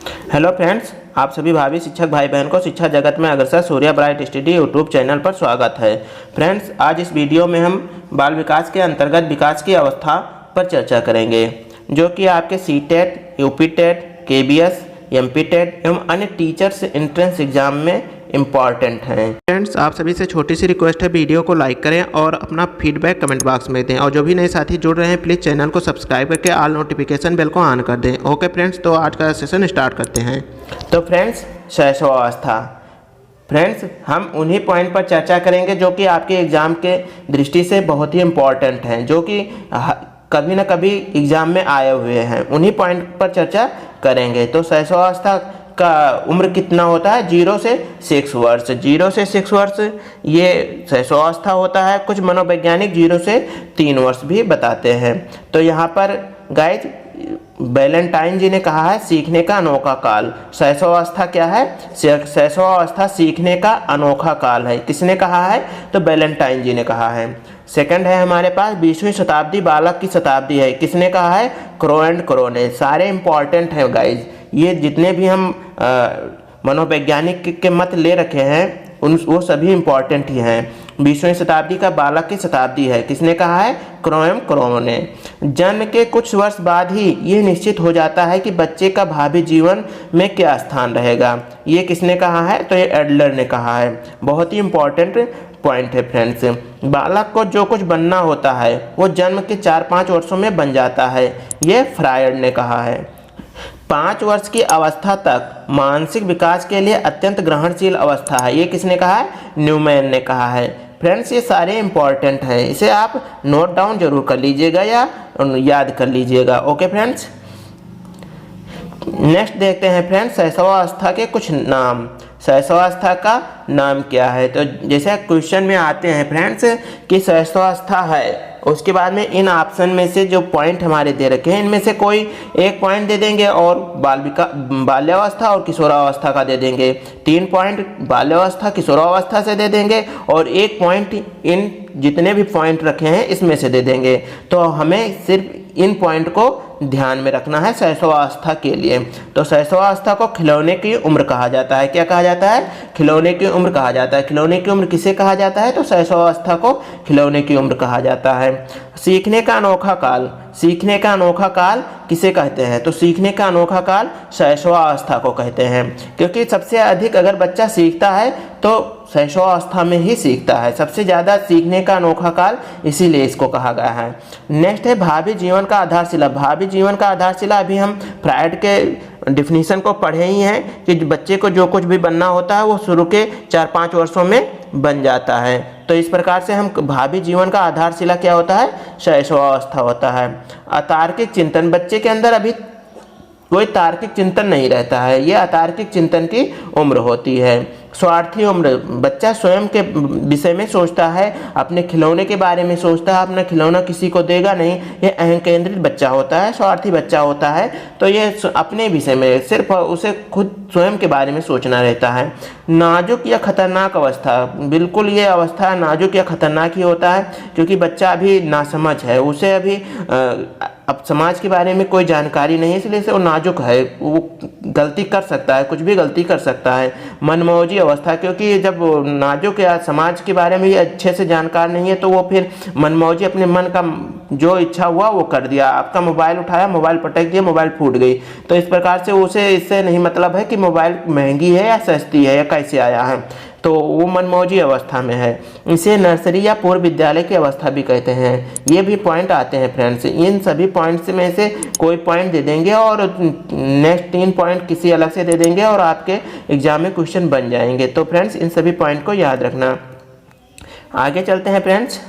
Hello friends, आप सभी भावी शिक्षक भाई बहन को शिक्षा जगत में अग्रसर Surya bright study YouTube channel पर स्वागत है। फ्रेंड्स, आज इस वीडियो में हम बाल विकास के अंतर्गत विकास की अवस्था पर चर्चा करेंगे, जो कि आपके सीटेट, यूपीटेट, केबीएस, एमपीटेट एवं अन्य टीचर्स एंट्रेंस एग्जाम में इम्पॉर्टेंट हैं। फ्रेंड्स, आप सभी से छोटी सी रिक्वेस्ट है, वीडियो को लाइक करें और अपना फीडबैक कमेंट बॉक्स में दें। और जो भी नए साथी जुड़ रहे हैं, प्लीज़ चैनल को सब्सक्राइब करके ऑल नोटिफिकेशन बेल को ऑन कर दें। ओके फ्रेंड्स, तो आज का सेशन स्टार्ट करते हैं। तो फ्रेंड्स, शैशवावस्था। फ्रेंड्स, हम उन्हीं पॉइंट पर चर्चा करेंगे जो कि आपके एग्ज़ाम के दृष्टि से बहुत ही इम्पॉर्टेंट हैं, जो कि कभी ना कभी एग्ज़ाम में आए हुए हैं। उन्हीं पॉइंट पर चर्चा करेंगे। तो शैशवावस्था का उम्र कितना होता है? 0 से 6 वर्ष। 0 से 6 वर्ष ये शैशवावस्था होता है। कुछ मनोवैज्ञानिक 0 से 3 वर्ष भी बताते हैं। तो यहाँ पर गाइज वैलेंटाइन जी ने कहा है सीखने का अनोखा काल। शैशवावस्था क्या है? शैशवावस्था सीखने का अनोखा काल है। किसने कहा है? तो वैलेंटाइन जी ने कहा है। सेकंड है हमारे पास 20वीं शताब्दी बालक की शताब्दी है। किसने कहा है? क्रो एंड क्रो ने। सारे इंपॉर्टेंट हैं गाइज। ये जितने भी हम मनोवैज्ञानिक के मत ले रखे हैं वो सभी इंपॉर्टेंट ही हैं। 20वीं शताब्दी का बालक की शताब्दी है। किसने कहा है? क्रो एंड क्रो ने। जन्म के कुछ वर्ष बाद ही ये निश्चित हो जाता है कि बच्चे का भावी जीवन में क्या स्थान रहेगा। ये किसने कहा है? तो ये एडलर ने कहा है। बहुत ही इंपॉर्टेंट पॉइंट है फ्रेंड्स। बालक को जो कुछ बनना होता है वो जन्म के 4-5 वर्षों में बन जाता है। ये फ्रायड ने कहा है। 5 वर्ष की अवस्था तक मानसिक विकास के लिए अत्यंत ग्रहणशील अवस्था है। ये किसने कहा है? न्यूमैन ने कहा है। फ्रेंड्स, ये सारे इंपॉर्टेंट हैं। इसे आप नोट डाउन जरूर कर लीजिएगा या याद कर लीजिएगा। ओके फ्रेंड्स, नेक्स्ट देखते हैं फ्रेंड्स शैशवावस्था के कुछ नाम। शैशवावस्था का नाम क्या है? तो जैसे क्वेश्चन में आते हैं फ्रेंड्स कि शैशवावस्था है, उसके बाद में इन ऑप्शन में से जो पॉइंट हमारे दे रखे हैं इनमें से कोई एक पॉइंट दे देंगे और बाल्यावस्था और किशोरावस्था का दे देंगे। 3 पॉइंट बाल्यावस्था किशोरावस्था से दे देंगे और 1 पॉइंट इन जितने भी पॉइंट रखे हैं इसमें से दे देंगे। तो हमें सिर्फ इन पॉइंट को ध्यान में रखना है शैशवावस्था के लिए। तो शैशवावस्था को खिलौने की उम्र कहा जाता है। क्या कहा जाता है? खिलौने की उम्र कहा जाता है। खिलौने की उम्र किसे कहा जाता है? तो शैशवावस्था को खिलौने की उम्र कहा जाता है। सीखने का अनोखा काल। सीखने का अनोखा काल किसे कहते हैं? तो सीखने का अनोखा काल शैशवावस्था को कहते हैं, क्योंकि सबसे अधिक अगर बच्चा सीखता है तो शैशवावस्था में ही सीखता है। सबसे ज़्यादा सीखने का अनोखा काल, इसीलिए इसको कहा गया है। नेक्स्ट है भावी जीवन का आधारशिला। भावी जीवन का आधारशिला अभी हम फ्रायड के डिफिनीशन को पढ़े ही हैं कि बच्चे को जो कुछ भी बनना होता है वो शुरू के 4-5 वर्षों में बन जाता है। तो इस प्रकार से हम भावी जीवन का आधारशिला क्या होता है? शैशवावस्था होता है। अतार्किक चिंतन। बच्चे के अंदर अभी कोई तार्किक चिंतन नहीं रहता है। ये अतार्किक चिंतन की उम्र होती है। स्वार्थी उम्र। बच्चा स्वयं के विषय में सोचता है, अपने खिलौने के बारे में सोचता है, अपना खिलौना किसी को देगा नहीं। ये अहम केंद्रित बच्चा होता है, स्वार्थी बच्चा होता है। तो ये अपने विषय में सिर्फ उसे खुद स्वयं के बारे में सोचना रहता है। नाजुक या खतरनाक अवस्था। बिल्कुल ये अवस्था नाजुक या खतरनाक ही होता है, क्योंकि बच्चा अभी नासमझ है। उसे अभी अब समाज के बारे में कोई जानकारी नहीं है, इसलिए से वो नाजुक है। वो गलती कर सकता है, कुछ भी गलती कर सकता है। मनमौजी अवस्था। क्योंकि जब नाजुक या समाज के बारे में ये अच्छे से जानकार नहीं है तो वो फिर मनमौजी, अपने मन का जो इच्छा हुआ वो कर दिया। आपका मोबाइल उठाया, मोबाइल पटक दिया, मोबाइल फूट गई। तो इस प्रकार से उसे इससे नहीं मतलब है कि मोबाइल महंगी है या सस्ती है या कैसे आया है। तो वो मनमौजी अवस्था में है। इसे नर्सरी या पूर्व विद्यालय की अवस्था भी कहते हैं। ये भी पॉइंट आते हैं फ्रेंड्स। इन सभी पॉइंट्स में से कोई पॉइंट दे देंगे और नेक्स्ट 3 पॉइंट किसी अलग से दे देंगे और आपके एग्जाम में क्वेश्चन बन जाएंगे। तो फ्रेंड्स, इन सभी पॉइंट को याद रखना। आगे चलते हैं फ्रेंड्स।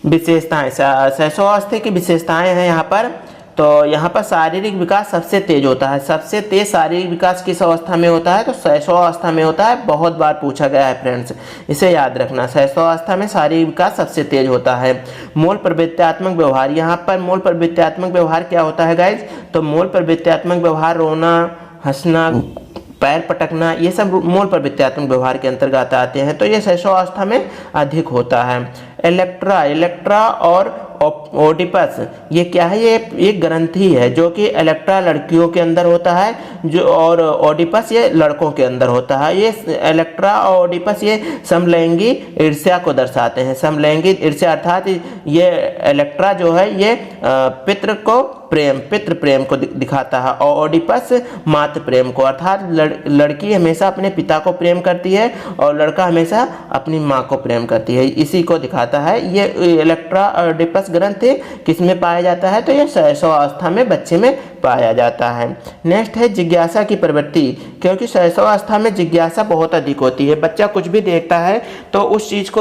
विशेषताएं। शैशवावस्था की विशेषताएं हैं यहाँ पर। तो यहाँ पर शारीरिक विकास सबसे तेज होता है। सबसे तेज शारीरिक विकास किस अवस्था में होता है? तो शैशवावस्था में होता है। बहुत बार पूछा गया है फ्रेंड्स, इसे याद रखना। शैशवावस्था में शारीरिक विकास सबसे तेज होता है। मूल प्रवृत्त्यात्मक व्यवहार। यहाँ पर मूल प्रवृत्त्यात्मक व्यवहार क्या होता है गाइज? तो मूल प्रवृत्त्यात्मक व्यवहार रोना, हंसना, पैर पटकना, ये सब मूल प्रवृत्त्यात्मक व्यवहार के अंतर्गत आते हैं। तो ये शैशवावस्था में अधिक होता है। इलेक्ट्रा और ओडिपस ये क्या है, ये एक ग्रंथि है जो कि इलेक्ट्रा लड़कियों के अंदर होता है जो, और ओडिपस ये लड़कों के अंदर होता है। ये इलेक्ट्रा और ओडिपस ये समलैंगी ईर्ष्या को दर्शाते हैं। समलैंगी ईर्ष्या अर्थात ये इलेक्ट्रा जो है ये पितृ प्रेम को दिखाता है और ओडिपस मातृ प्रेम को, अर्थात लड़की हमेशा अपने पिता को प्रेम करती है और लड़का हमेशा अपनी माँ को प्रेम करती है, इसी को दिखाता है। ये इलेक्ट्रा ओडिपस ग्रंथ किसमें पाया जाता है, तो ये शैशवावस्था में बच्चे में पाया जाता है। नेक्स्ट है जिज्ञासा की प्रवृत्ति, क्योंकि शैशवावस्था में जिज्ञासा बहुत अधिक होती है। बच्चा कुछ भी देखता है तो उस चीज़ को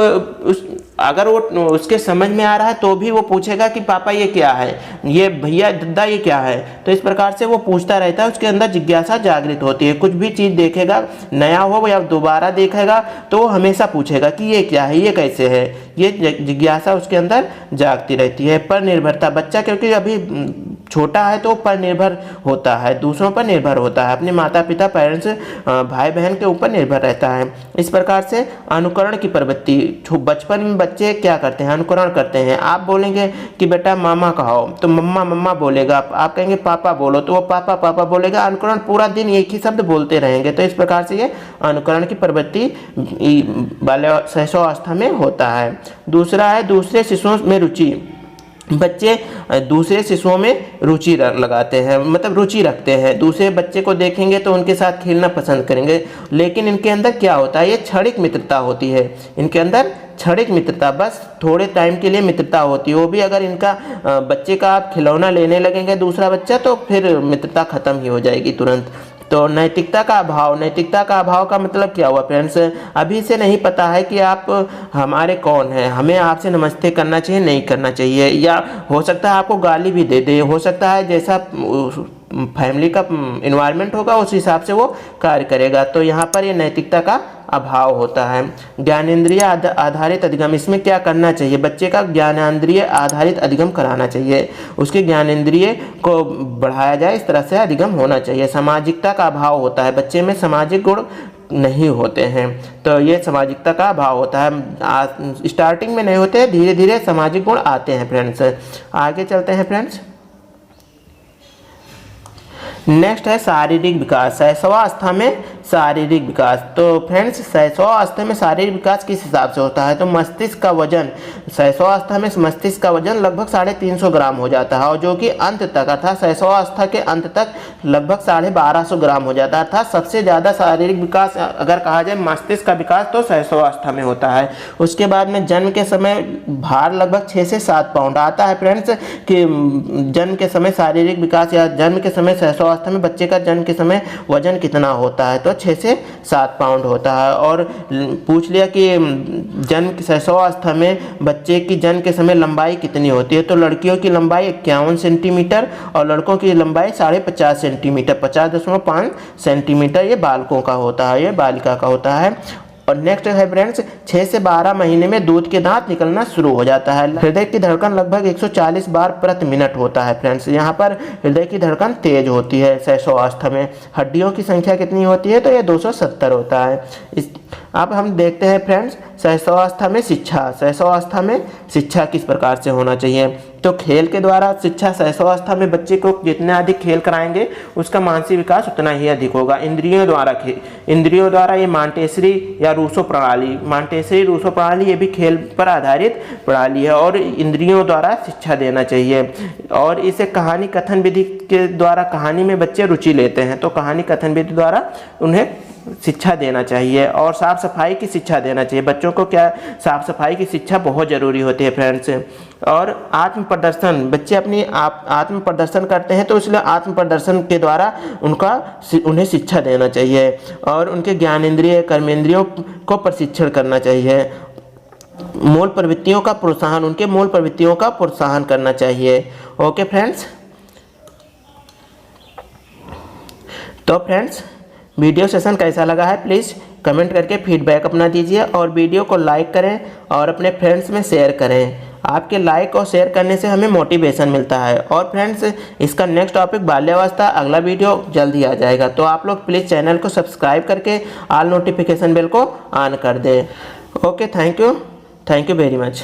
अगर वो उसके समझ में आ रहा है तो भी वो पूछेगा कि पापा ये क्या है, ये भैया दादा ये क्या है। तो इस प्रकार से वो पूछता रहता है, उसके अंदर जिज्ञासा जागृत होती है। कुछ भी चीज़ देखेगा, नया हो या दोबारा देखेगा, तो वो हमेशा पूछेगा कि ये क्या है, ये कैसे है। ये जिज्ञासा उसके अंदर जागती रहती है। पर निर्भरता, बच्चा क्योंकि अभी छोटा है तो पर निर्भर होता है, दूसरों पर निर्भर होता है, अपने माता पिता पेरेंट्स भाई बहन के ऊपर निर्भर रहता है। इस प्रकार से अनुकरण की प्रवृत्ति, बचपन में बच्चे क्या करते हैं, अनुकरण करते हैं। आप बोलेंगे कि बेटा मामा कहो तो मम्मा मम्मा बोलेगा, आप कहेंगे पापा बोलो तो वो पापा पापा बोलेगा। अनुकरण पूरा दिन एक ही शब्द बोलते रहेंगे। तो इस प्रकार से ये अनुकरण की प्रवृत्ति बाल्य शैशवावस्था में होता है। दूसरा है दूसरे शिशुओं में रुचि, बच्चे दूसरे शिशुओं में रुचि लगाते हैं, मतलब रुचि रखते हैं। दूसरे बच्चे को देखेंगे तो उनके साथ खेलना पसंद करेंगे, लेकिन इनके अंदर क्या होता है, ये क्षणिक मित्रता होती है। इनके अंदर क्षणिक मित्रता, बस थोड़े टाइम के लिए मित्रता होती है। वो भी अगर इनका बच्चे का आप खिलौना लेने लगेंगे दूसरा बच्चा तो फिर मित्रता खत्म ही हो जाएगी तुरंत। तो नैतिकता का अभाव, नैतिकता का अभाव का मतलब क्या हुआ फ्रेंड्स, अभी से नहीं पता है कि आप हमारे कौन हैं, हमें आपसे नमस्ते करना चाहिए नहीं करना चाहिए, या हो सकता है आपको गाली भी दे दे, हो सकता है जैसा फैमिली का इन्वायरमेंट होगा उस हिसाब से वो कार्य करेगा। तो यहाँ पर ये नैतिकता का अभाव होता है। ज्ञानेंद्रिय आधारित अधिगम, इसमें क्या करना चाहिए, बच्चे का ज्ञानेंद्रिय आधारित अधिगम कराना चाहिए, उसके ज्ञानेंद्रिय को बढ़ाया जाए, इस तरह से अधिगम होना चाहिए। सामाजिकता का अभाव होता है, बच्चे में सामाजिक गुण नहीं होते हैं, तो ये सामाजिकता का अभाव होता है। स्टार्टिंग में नहीं होते, धीरे धीरे सामाजिक गुण आते हैं फ्रेंड्स। आगे चलते हैं फ्रेंड्स। नेक्स्ट है शारीरिक विकास, शैशवावस्था में शारीरिक विकास। तो फ्रेंड्स शैशवावस्था में शारीरिक विकास किस हिसाब से होता है, तो मस्तिष्क का वजन, शैशवावस्था में मस्तिष्क का वजन लगभग 350 ग्राम हो जाता है, और जो कि अंत तक अर्थात शैशवावस्था के अंत तक लगभग 1250 ग्राम हो जाता है। अर्थात सबसे ज़्यादा शारीरिक विकास अगर कहा जाए मस्तिष्क का विकास तो शैशवावस्था में होता है। उसके बाद में जन्म के समय भार लगभग 6 से 7 पाउंड आता है फ्रेंड्स, कि जन्म के समय शारीरिक विकास या जन्म के समय शैशवावस्था में बच्चे का जन्म के समय वजन कितना होता है, तो 6 से 7 पाउंड होता है। और पूछ लिया कि जन्म शैशवावस्था में बच्चे की जन्म के समय लंबाई कितनी होती है, तो लड़कियों की लंबाई 51 सेंटीमीटर और लड़कों की लंबाई 50.5 सेंटीमीटर, 50.5 सेंटीमीटर ये बालकों का होता है, ये बालिका का होता है। और नेक्स्ट है फ्रेंड्स 6 से 12 महीने में दूध के दांत निकलना शुरू हो जाता है। हृदय की धड़कन लगभग 140 बार प्रति मिनट होता है फ्रेंड्स, यहाँ पर हृदय की धड़कन तेज होती है शैशवावस्था में। हड्डियों की संख्या कितनी होती है, तो ये 270 होता है। अब हम देखते हैं फ्रेंड्स शैशवावस्था में शिक्षा, शैशवावस्था में शिक्षा किस प्रकार से होना चाहिए, तो खेल के द्वारा शिक्षा। शैशवावस्था में बच्चे को जितना अधिक खेल कराएंगे उसका मानसिक विकास उतना ही अधिक होगा। इंद्रियों द्वारा ये मॉन्टेसरी या रूसो प्रणाली, मॉन्टेसरी रूसो प्रणाली ये भी खेल पर आधारित प्रणाली है, और इंद्रियों द्वारा शिक्षा देना चाहिए। और इसे कहानी कथन विधि के द्वारा, कहानी में बच्चे रुचि लेते हैं तो कहानी कथन विधि द्वारा उन्हें शिक्षा देना चाहिए। और साफ सफाई की शिक्षा देना चाहिए बच्चों को, क्या साफ सफाई की शिक्षा बहुत ज़रूरी होती है फ्रेंड्स। और आत्म प्रदर्शन, बच्चे अपनी आत्म प्रदर्शन करते हैं तो इसलिए आत्म प्रदर्शन के द्वारा उन्हें शिक्षा देना चाहिए। और उनके ज्ञानेंद्रिय कर्मेंद्रियों को प्रशिक्षण करना चाहिए। मूल प्रवृत्तियों का प्रोत्साहन, उनके मूल प्रवृत्तियों का प्रोत्साहन करना चाहिए। ओके फ्रेंड्स, तो फ्रेंड्स वीडियो सेशन कैसा लगा है प्लीज़ कमेंट करके फीडबैक अपना दीजिए, और वीडियो को लाइक करें और अपने फ्रेंड्स में शेयर करें। आपके लाइक और शेयर करने से हमें मोटिवेशन मिलता है। और फ्रेंड्स इसका नेक्स्ट टॉपिक बाल्यावस्था, अगला वीडियो जल्द ही आ जाएगा, तो आप लोग प्लीज़ चैनल को सब्सक्राइब करके ऑल नोटिफिकेशन बेल को ऑन कर दें। Okay, thank you very much.